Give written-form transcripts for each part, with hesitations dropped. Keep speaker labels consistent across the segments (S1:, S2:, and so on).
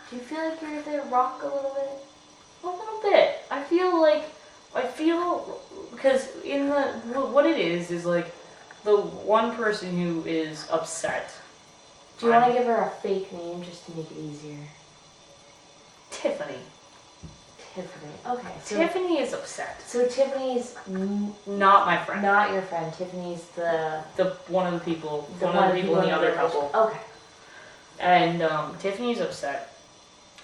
S1: Do you feel like you're the rock a little bit?
S2: A little bit. I feel because in the what it is like the one person who is upset.
S1: Do you want to give her a fake name just to make it easier?
S2: Tiffany.
S1: Tiffany. Okay. So
S2: Tiffany is upset.
S1: So Tiffany's
S2: not my friend.
S1: Not your friend. Tiffany's the
S2: one of the people in the other couple.
S1: Okay.
S2: And Tiffany's upset.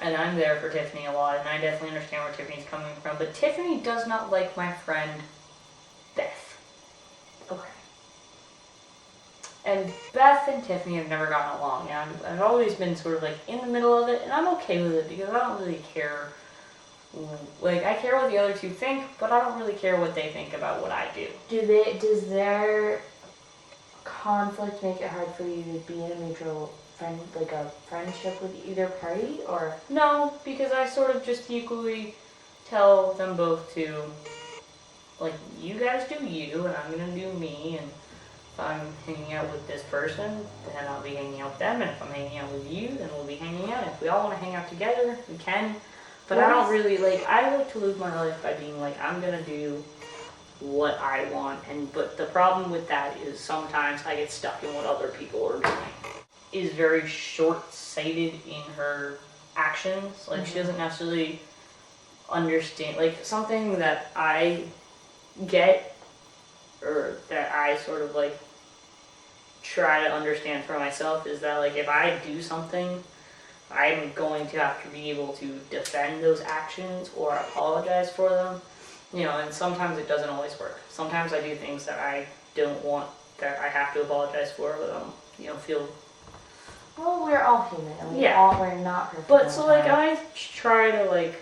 S2: And I'm there for Tiffany a lot, and I definitely understand where Tiffany's coming from. But Tiffany does not like my friend Beth.
S1: Okay.
S2: And Beth and Tiffany have never gotten along. And I've always been sort of like in the middle of it, and I'm okay with it because I don't really care. Like, I care what the other two think, but I don't really care what they think about what I do.
S1: Does their conflict make it hard for you to be in a mutual friend, like a friendship with either party, or?
S2: No, because I sort of just equally tell them both to, like, you guys do you, and I'm gonna do me, and if I'm hanging out with this person, then I'll be hanging out with them, and if I'm hanging out with you, then we'll be hanging out. If we all want to hang out together, we can. But I don't really, I like to live my life by being like, I'm gonna do what I want, but the problem with that is sometimes I get stuck in what other people are doing. Is very short-sighted in her actions. Like, she doesn't necessarily understand, like, something that I get, or that I sort of, like, try to understand for myself is that, like, if I do something, I'm going to have to be able to defend those actions or apologize for them. You know, and sometimes it doesn't always work. Sometimes I do things that I don't want, that I have to apologize for, but, feel...
S1: Well, we're all human, and we're not perfect.
S2: But, so, like, I try to, like,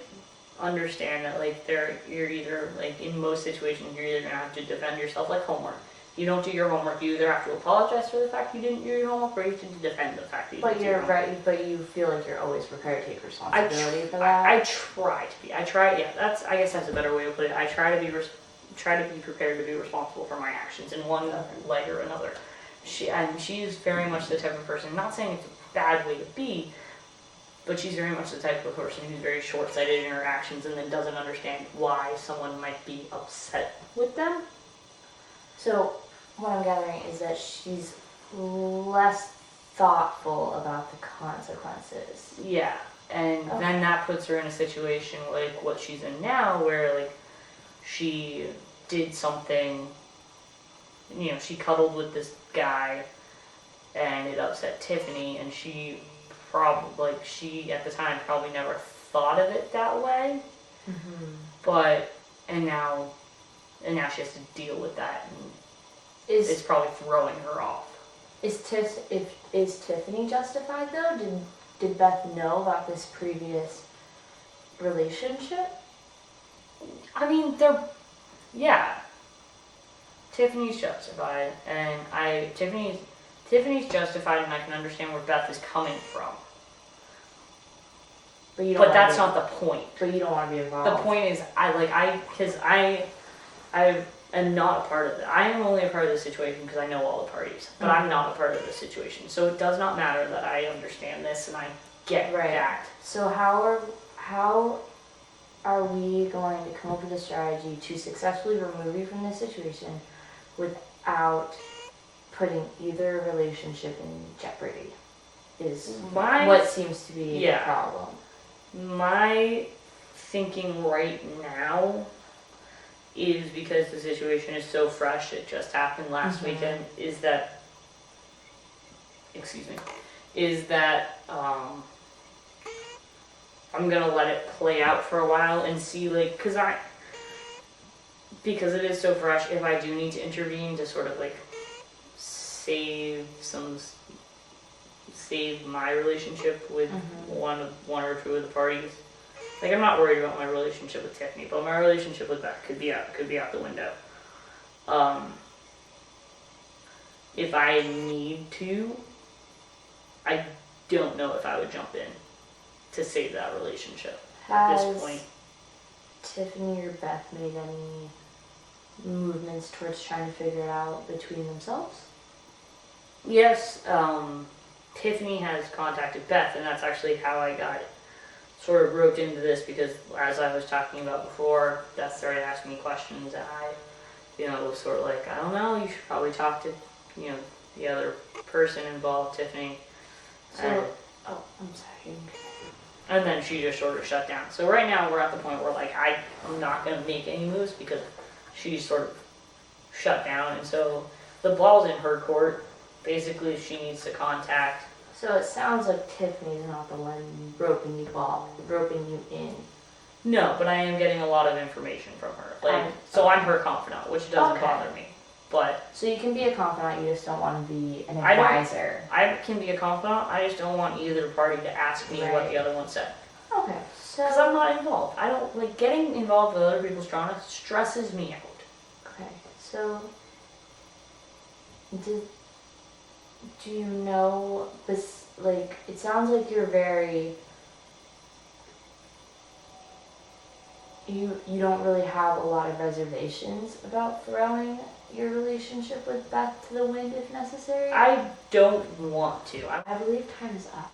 S2: understand that, like, you're either, like, in most situations, you're either going to have to defend yourself, like homework. You don't do your homework, you either have to apologize for the fact you didn't do your homework, or you have to defend the fact that you didn't do your homework.
S1: But you feel like you're always prepared to take responsibility for that?
S2: I try to be. I guess that's a better way to put it. I try to be prepared to be responsible for my actions in one way or another. She's very much the type of person, not saying it's a bad way to be, but she's very much the type of person who's very short-sighted in her actions and then doesn't understand why someone might be upset with them.
S1: So, what I'm gathering is that she's less thoughtful about the consequences.
S2: Yeah, and then that puts her in a situation like what she's in now, where, like, she did something, she cuddled with this guy, and it upset Tiffany, and she at the time probably never thought of it that way. Mm-hmm. And now she has to deal with that, and it's probably throwing her off.
S1: Is Tiffany justified though? Did Beth know about this previous relationship?
S2: I mean, Tiffany's justified, and Tiffany's justified, and I can understand where Beth is coming from. But that's not the point.
S1: But you don't want to be involved.
S2: The point is, I am not a part of it. I am only a part of the situation because I know all the parties, but I'm not a part of the situation. So it does not matter that I understand this and I get that.
S1: So how are we going to come up with a strategy to successfully remove you from this situation without putting either relationship in jeopardy? Is what seems to be the problem.
S2: My thinking right now is, because the situation is so fresh, it just happened last weekend, is that I'm gonna let it play out for a while and see, like, because it is so fresh, if I do need to intervene to sort of, like, save my relationship with one or two of the parties. Like, I'm not worried about my relationship with Tiffany, but my relationship with Beth could be out the window. If I need to, I don't know if I would jump in to save that relationship at this point.
S1: Tiffany or Beth made any movements towards trying to figure it out between themselves?
S2: Yes, Tiffany has contacted Beth, and that's actually how I got sort of roped into this because, as I was talking about before, Beth started asking me questions, and I, was sort of like, I don't know, you should probably talk to, the other person involved, Tiffany.
S1: So, I'm sorry.
S2: And then she just sort of shut down. So right now we're at the point where like I'm not gonna make any moves because she's sort of shut down, and so the ball's in her court. Basically, she needs to contact.
S1: So it sounds like Tiffany's not the one roping you in.
S2: No, but I am getting a lot of information from her. So I'm her confidant, which doesn't bother me. But
S1: so you can be a confidant, you just don't want to be an advisor.
S2: I can be a confidant. I just don't want either party to ask me what the other one said.
S1: Okay, so
S2: because I'm not involved. I don't like getting involved with other people's drama. Stresses me out.
S1: Okay, so do you know this? Like, it sounds like you're very. You don't really have a lot of reservations about throwing your relationship with Beth to the wind if necessary.
S2: I don't want to.
S1: I believe time is up.